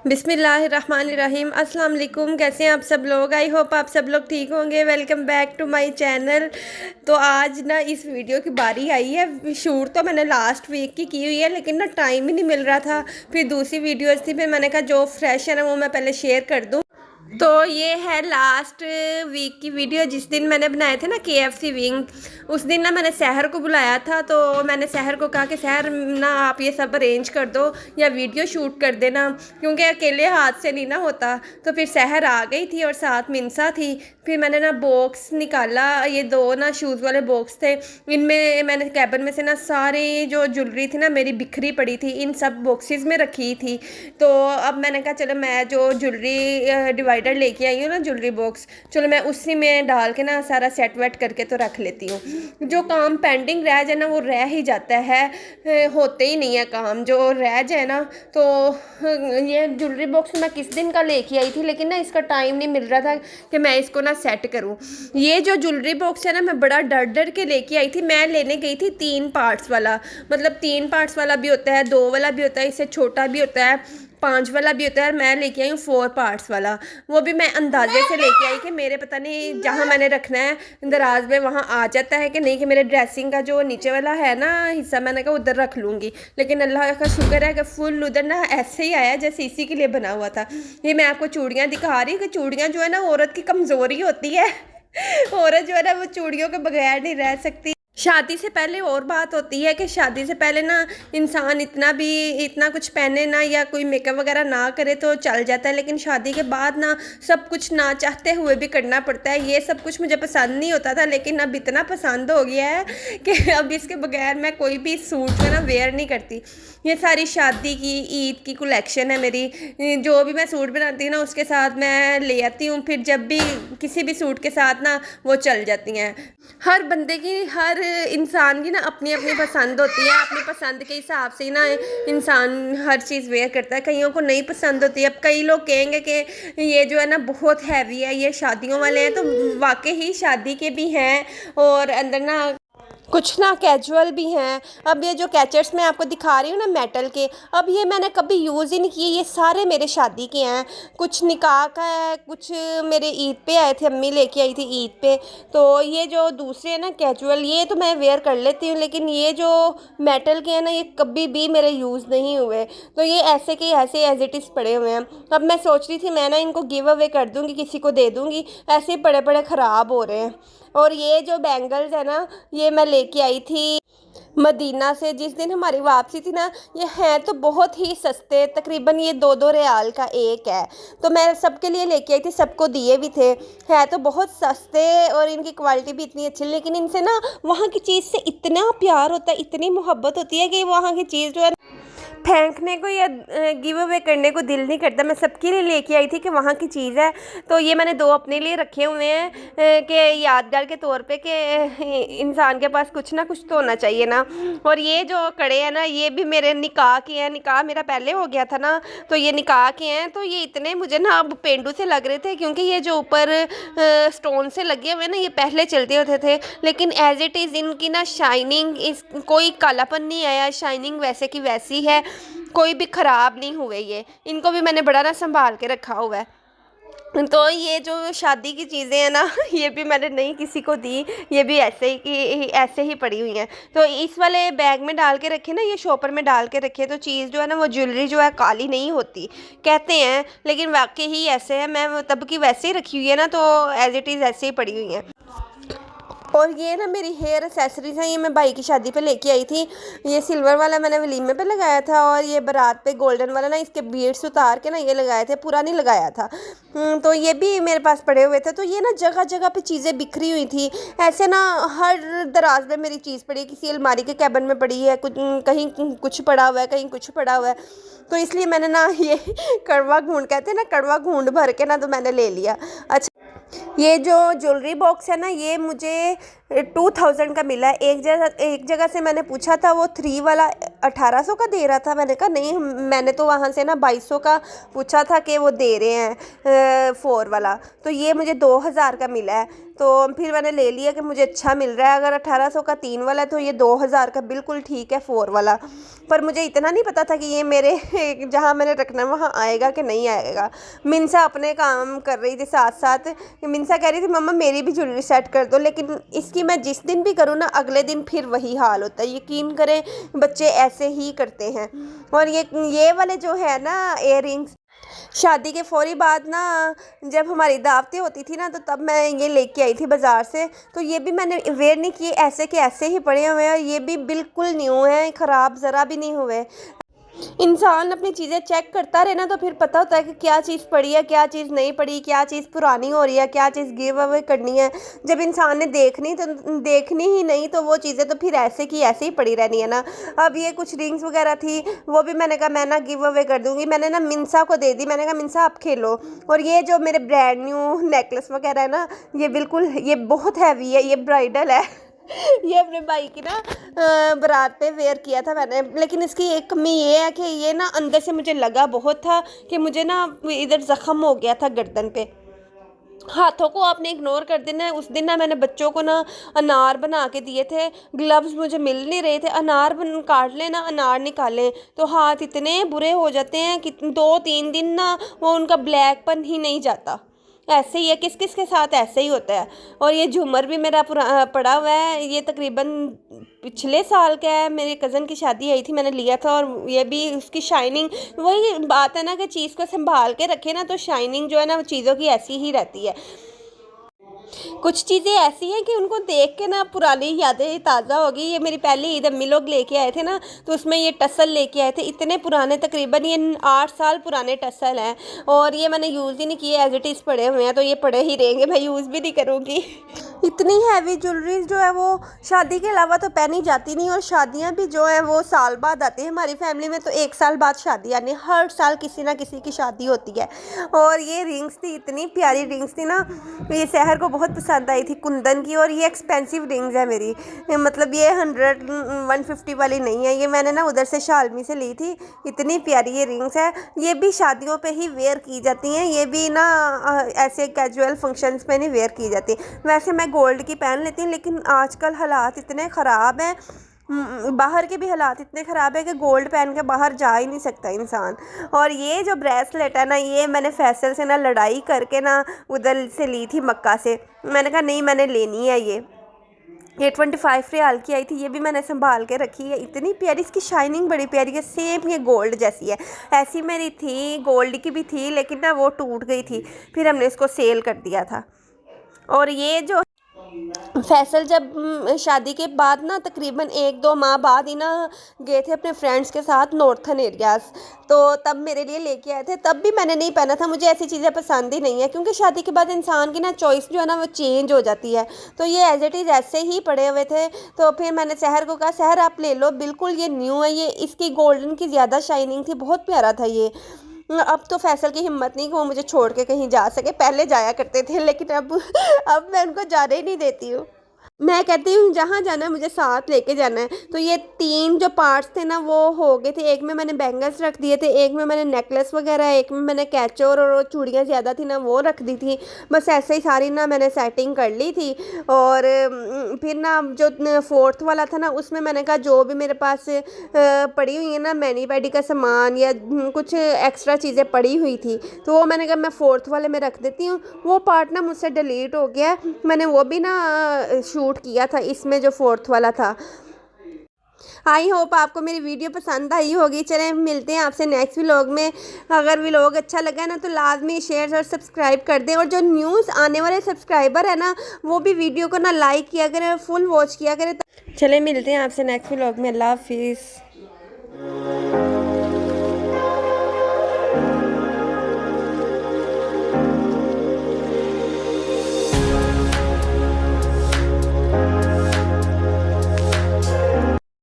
बिस्मिल्लाहिर्रहमानिर्रहीम। अस्सलाम वालेकुम। कैसे हैं आप सब लोग? आई होप आप सब लोग ठीक होंगे। Welcome back to my channel. तो आज ना इस वीडियो की बारी आई है। शूट तो मैंने लास्ट वीक की हुई है, लेकिन ना टाइम ही नहीं मिल रहा था। फिर दूसरी वीडियोस थी, फिर मैंने कहा जो फ्रेश है ना वो मैं पहले शेयर कर दूँ। तो ये है लास्ट वीक की वीडियो, जिस दिन मैंने बनाए थे ना KFC विंग। उस दिन ना मैंने सहर को बुलाया था, तो मैंने सहर को कहा कि सहर ना आप ये सब अरेंज कर दो या वीडियो शूट कर देना, क्योंकि अकेले हाथ से नहीं ना होता। तो फिर सहर आ गई थी और साथ मिनसा थी। फिर मैंने ना बॉक्स निकाला, ये दो ना शूज़ वाले बॉक्स थे। इनमें मैंने कैबिन में से ना सारी जो ज्वेलरी थी ना मेरी बिखरी पड़ी थी, इन सब बॉक्सेस में रखी थी। तो अब मैंने कहा चलो मैं जो ज्वेलरी डिवाइडर लेके आई हूँ ना, ज्वेलरी बॉक्स, चलो मैं उसी में डाल के ना सारा सेट वेट करके तो रख लेती हूँ। जो काम पेंडिंग रह जाए ना वो रह ही जाता है, होते ही नहीं है काम जो रह जाए ना। तो ये ज्वेलरी बॉक्स मैं किस दिन का लेके आई थी, लेकिन ना इसका टाइम नहीं मिल रहा था कि मैं इसको ना सेट करूँ। ये जो ज्वेलरी बॉक्स है ना मैं बड़ा डर डर के लेके आई थी। मैं लेने गई थी 3 पार्ट्स वाला, मतलब 3 पार्ट्स वाला भी होता है, 2 वाला भी होता है, इससे छोटा भी होता है, 5 वाला भी होता है। और मैं लेके आई हूँ 4 पार्ट्स वाला। वो भी मैं अंदाजे से लेके आई कि मेरे पता नहीं जहाँ मैंने रखना है दराज में वहाँ आ जाता है कि नहीं, कि मेरे ड्रेसिंग का जो नीचे वाला है ना हिस्सा मैंने कहा उधर रख लूँगी। लेकिन अल्लाह का शुक्र है कि फुल उधर ना ऐसे ही आया जैसे इसी के लिए बना हुआ था। ये मैं आपको चूड़ियाँ दिखा रही हूँ कि चूड़ियाँ जो है ना औरत की कमज़ोरी होती है। औरत जो है ना वो चूड़ियों के बगैर नहीं रह सकती। शादी से पहले और बात होती है कि शादी से पहले ना इंसान इतना कुछ पहने ना या कोई मेकअप वगैरह ना करे तो चल जाता है, लेकिन शादी के बाद ना सब कुछ ना चाहते हुए भी करना पड़ता है। ये सब कुछ मुझे पसंद नहीं होता था, लेकिन अब इतना पसंद हो गया है कि अब इसके बगैर मैं कोई भी सूट जो है ना वेयर नहीं करती। ये सारी शादी की, ईद की कलेक्शन है मेरी। जो भी मैं सूट बनाती हूँ ना उसके साथ मैं ले आती हूँ, फिर जब भी किसी भी सूट के साथ ना वो चल जाती हैं। हर बंदे की, हर इंसान की ना अपनी अपनी पसंद होती है। अपनी पसंद के हिसाब से ही ना इंसान हर चीज़ वेयर करता है। कईयों को नहीं पसंद होती है। अब कई लोग कहेंगे कि ये जो है ना बहुत हैवी है, ये शादियों वाले हैं, तो वाकई ही शादी के भी हैं और अंदर ना कुछ ना कैजुअल भी हैं। अब ये जो कैचर्स मैं आपको दिखा रही हूँ ना मेटल के, अब ये मैंने कभी यूज़ ही नहीं किए। ये सारे मेरे शादी के हैं, कुछ निकाह का है, कुछ मेरे ईद पे आए थे, अम्मी लेके आई थी ईद पे। तो ये जो दूसरे हैं ना कैजुअल, ये तो मैं वेयर कर लेती हूँ, लेकिन ये जो मेटल के हैं ना ये कभी भी मेरे यूज़ नहीं हुए। तो ये ऐसे के ऐसे एज इट इज़ पड़े हुए हैं। अब मैं सोच रही थी मैं ना इनको गिव अवे कर दूँगी, किसी को दे दूँगी, ऐसे बड़े बड़े ख़राब हो रहे हैं। और ये जो बैंगल्स है ना ये मैं लेके आई थी मदीना से जिस दिन हमारी वापसी थी ना। ये हैं तो बहुत ही सस्ते, तकरीबन ये 2-2 रियाल का एक है। तो मैं सबके लिए लेके आई थी, सबको दिए भी थे। है तो बहुत सस्ते और इनकी क्वालिटी भी इतनी अच्छी, लेकिन इनसे ना वहाँ की चीज़ से इतना प्यार होता है, इतनी मोहब्बत होती है कि वहाँ की चीज़ जो है फेंकने को या गिव अवे करने को दिल नहीं करता। मैं सबके लिए लेके आई थी कि वहाँ की चीज़ है। तो ये मैंने 2 अपने लिए रखे हुए हैं कि यादगार के तौर पे कि इंसान के पास कुछ ना कुछ तो होना चाहिए ना। और ये जो कड़े हैं ना ये भी मेरे निकाह के हैं। निकाह मेरा पहले हो गया था ना, तो ये निकाह के हैं। तो ये इतने मुझे ना अब पेंडू से लग रहे थे, क्योंकि ये जो ऊपर स्टोन से लगे हुए ना ये पहले चलते होते थे, लेकिन एज इट इज़ इनकी ना शाइनिंग, इस कोई कालापन नहीं आया, शाइनिंग वैसे की वैसी है, कोई भी ख़राब नहीं हुए। ये इनको भी मैंने बड़ा ना संभाल के रखा हुआ है। तो ये जो शादी की चीज़ें हैं ना ये भी मैंने नहीं किसी को दी, ये भी ऐसे ही पड़ी हुई हैं। तो इस वाले बैग में डाल के रखे ना, ये शॉपर में डाल के रखे, तो चीज़ जो है ना वो ज्वेलरी जो है काली नहीं होती कहते हैं, लेकिन वाकई ही ऐसे है। मैं तब की वैसे ही रखी हुई है ना, तो एज इट इज़ ऐसे ही पड़ी हुई हैं। और ये ना मेरी हेयर एक्सेसरीज हैं, ये मैं भाई की शादी पे लेके आई थी। ये सिल्वर वाला मैंने वलीमे पे लगाया था, और ये बारात पे गोल्डन वाला ना इसके बीड्स उतार के ना ये लगाए थे, पूरा नहीं लगाया था। तो ये भी मेरे पास पड़े हुए थे। तो ये ना जगह जगह पे चीज़ें बिखरी हुई थी ऐसे ना, हर दराज में मेरी चीज़ पड़ी है, किसी अलमारी के कैबिन में पड़ी है, कुछ कहीं कुछ पड़ा हुआ है, कहीं कुछ पड़ा हुआ है। तो इसलिए मैंने ना ये कड़वा घूंड कहते हैं ना, कड़वा घूंड भर के ना तो मैंने ले लिया। अच्छा, ये जो ज्वेलरी बॉक्स है ना ये मुझे 2000 का मिला है। एक जगह से मैंने पूछा था, वो 3 वाला 1800 का दे रहा था। मैंने कहा नहीं, मैंने तो वहाँ से ना 2200 का पूछा था कि वो दे रहे हैं 4 वाला, तो ये मुझे 2000 का मिला है। तो फिर मैंने ले लिया कि मुझे अच्छा मिल रहा है। अगर 1800 का 3 वाला है तो ये 2000 का बिल्कुल ठीक है 4 वाला। पर मुझे इतना नहीं पता था कि ये मेरे जहाँ मैंने रखना है वहाँ आएगा कि नहीं आएगा। मिनसा अपने काम कर रही थी साथ साथ। मिनसा कह रही थी मम्मा मेरी भी ज्वेलरी सेट कर दो, लेकिन इसकी मैं जिस दिन भी करूँ ना अगले दिन फिर वही हाल होता है। यकीन करें बच्चे ऐसे ही करते हैं। और ये वाले जो है ना इयररिंग्स, शादी के फौरी बाद ना जब हमारी दावतें होती थी ना, तो तब मैं ये लेके आई थी बाज़ार से। तो ये भी मैंने वेयर नहीं किए, ऐसे के ऐसे ही पड़े हुए हैं। ये भी बिल्कुल न्यू है, ख़राब ज़रा भी नहीं हुए। इंसान अपनी चीज़ें चेक करता रहे ना, तो फिर पता होता है कि क्या चीज़ पड़ी है, क्या चीज़ नहीं पड़ी, क्या चीज़ पुरानी हो रही है, क्या चीज़ गिव अवे करनी है। जब इंसान ने देखनी ही नहीं तो वो चीज़ें तो फिर ऐसे की ऐसे ही पड़ी रहनी है ना। अब ये कुछ रिंग्स वगैरह थी, वो भी मैंने कहा मैं ना गिव अवे कर दूँगी। मैंने ना मिनसा को दे दी, मैंने कहा मिनसा आप खेलो। और ये जो मेरे ब्रांड न्यू नेकलेस वगैरह है ना, ये बिल्कुल ये बहुत हैवी है, ये ब्राइडल है। ये अपने भाई की ना बारात पे वेयर किया था मैंने। लेकिन इसकी एक कमी ये है कि ये ना अंदर से मुझे लगा बहुत था कि मुझे ना इधर ज़ख्म हो गया था गर्दन पे। हाथों को आपने इग्नोर कर देना है। उस दिन ना मैंने बच्चों को ना अनार बना के दिए थे, ग्लव्स मुझे मिल नहीं रहे थे। अनार काट लें ना, अनार निकालें तो हाथ इतने बुरे हो जाते हैं कि 2-3 दिन ना वो उनका ब्लैकपन ही नहीं जाता। ऐसे ही है, किस किस के साथ ऐसे ही होता है। और ये झूमर भी मेरा पड़ा हुआ है, ये तकरीबन पिछले साल का है। मेरी कज़न की शादी आई थी, मैंने लिया था। और ये भी उसकी शाइनिंग, वही बात है ना कि चीज़ को संभाल के रखे ना तो शाइनिंग जो है ना वो चीज़ों की ऐसी ही रहती है। कुछ चीज़ें ऐसी हैं कि उनको देख के ना पुरानी यादें ताज़ा हो गई। ये मेरी पहली ईद अम्मी लोग लेके आए थे ना, तो उसमें ये टसल लेके आए थे, इतने पुराने, तकरीबन ये 8 साल पुराने टसल हैं। और ये मैंने यूज़ ही नहीं किए, एज इट इज़ पड़े हुए हैं, तो ये पड़े ही रहेंगे, मैं यूज़ भी नहीं करूँगी। इतनी हैवी ज्वेलरीज जो है वो शादी के अलावा तो पहनी जाती नहीं। और शादियाँ भी जो है वो साल बाद आती है। हमारी फैमिली में तो 1 साल बाद शादी आनी, हर साल किसी ना किसी की शादी होती है। और ये रिंग्स थी, इतनी प्यारी रिंग्स थी ना, ये शहर को बहुत पसंद आई थी, कुंदन की। और ये एक्सपेंसिव रिंग्स है मेरी, मतलब ये 100-150 वाली नहीं है। ये मैंने ना उधर से शालमी से ली थी। इतनी प्यारी ये रिंग्स है। ये भी शादियों पे ही वेयर की जाती हैं, ये भी ना ऐसे कैजुअल फंक्शंस पे नहीं वेयर की जाती। वैसे मैं गोल्ड की पहन लेती हूँ, लेकिन आजकल हालात इतने ख़राब हैं, बाहर के भी हालात इतने ख़राब है कि गोल्ड पहन के बाहर जा ही नहीं सकता इंसान। और ये जो ब्रेसलेट है ना, ये मैंने फैसल से ना लड़ाई करके ना उधर से ली थी, मक्का से। मैंने कहा नहीं, मैंने लेनी है ये 25 रियाल की आई थी। ये भी मैंने संभाल के रखी है, इतनी प्यारी, इसकी शाइनिंग बड़ी प्यारी है, सेम ये गोल्ड जैसी है। ऐसी मेरी थी, गोल्ड की भी थी, लेकिन ना वो टूट गई थी, फिर हमने इसको सेल कर दिया था। और ये जो फैसल जब शादी के बाद ना तकरीबन 1-2 माह बाद ही ना गए थे अपने फ्रेंड्स के साथ नॉर्थन एरियाज़, तो तब मेरे लिए लेके आए थे। तब भी मैंने नहीं पहना था, मुझे ऐसी चीज़ें पसंद ही नहीं है, क्योंकि शादी के बाद इंसान की ना चॉइस जो है ना वो चेंज हो जाती है। तो ये एज इट इज़ ऐसे ही पड़े हुए थे। तो फिर मैंने सहर को कहा सहर आप ले लो, बिल्कुल ये न्यू है, ये इसकी गोल्डन की ज़्यादा शाइनिंग थी, बहुत प्यारा था ये। अब तो फैसल की हिम्मत नहीं कि वो मुझे छोड़ के कहीं जा सके। पहले जाया करते थे, लेकिन अब मैं उनको जाने ही नहीं देती हूँ। मैं कहती हूँ जहाँ जाना है मुझे साथ लेके जाना है। तो ये 3 जो पार्ट्स थे ना वो हो गए थे। एक में मैंने बैंगल्स रख दिए थे, एक में मैंने नेकलेस वगैरह, एक में मैंने कैचर और चूड़ियाँ ज़्यादा थी ना वो रख दी थी। बस ऐसे ही सारी ना मैंने सेटिंग कर ली थी। और फिर ना जो 4th वाला था ना, उसमें मैंने कहा जो भी मेरे पास पड़ी हुई है ना मैनी पैडी का सामान या कुछ एक्स्ट्रा चीज़ें पड़ी हुई थी, तो वो मैंने कहा मैं 4th वाले में रख देती हूँ। वो पार्ट ना मुझसे डिलीट हो गया, मैंने वो भी ना शूट किया था इसमें जो 4th वाला था। आई होप आपको मेरी वीडियो पसंद आई होगी। चलें मिलते हैं आपसे नेक्स्ट व्लॉग में। अगर व्लॉग अच्छा लगा ना तो लाजमी शेयर और सब्सक्राइब कर दें। और जो न्यूज़ आने वाले सब्सक्राइबर है ना, वो भी वीडियो को ना लाइक किया करें, फुल वॉच किया करें। चलें मिलते हैं आपसे नेक्स्ट व्लॉग में। अल्लाह हाफिज़।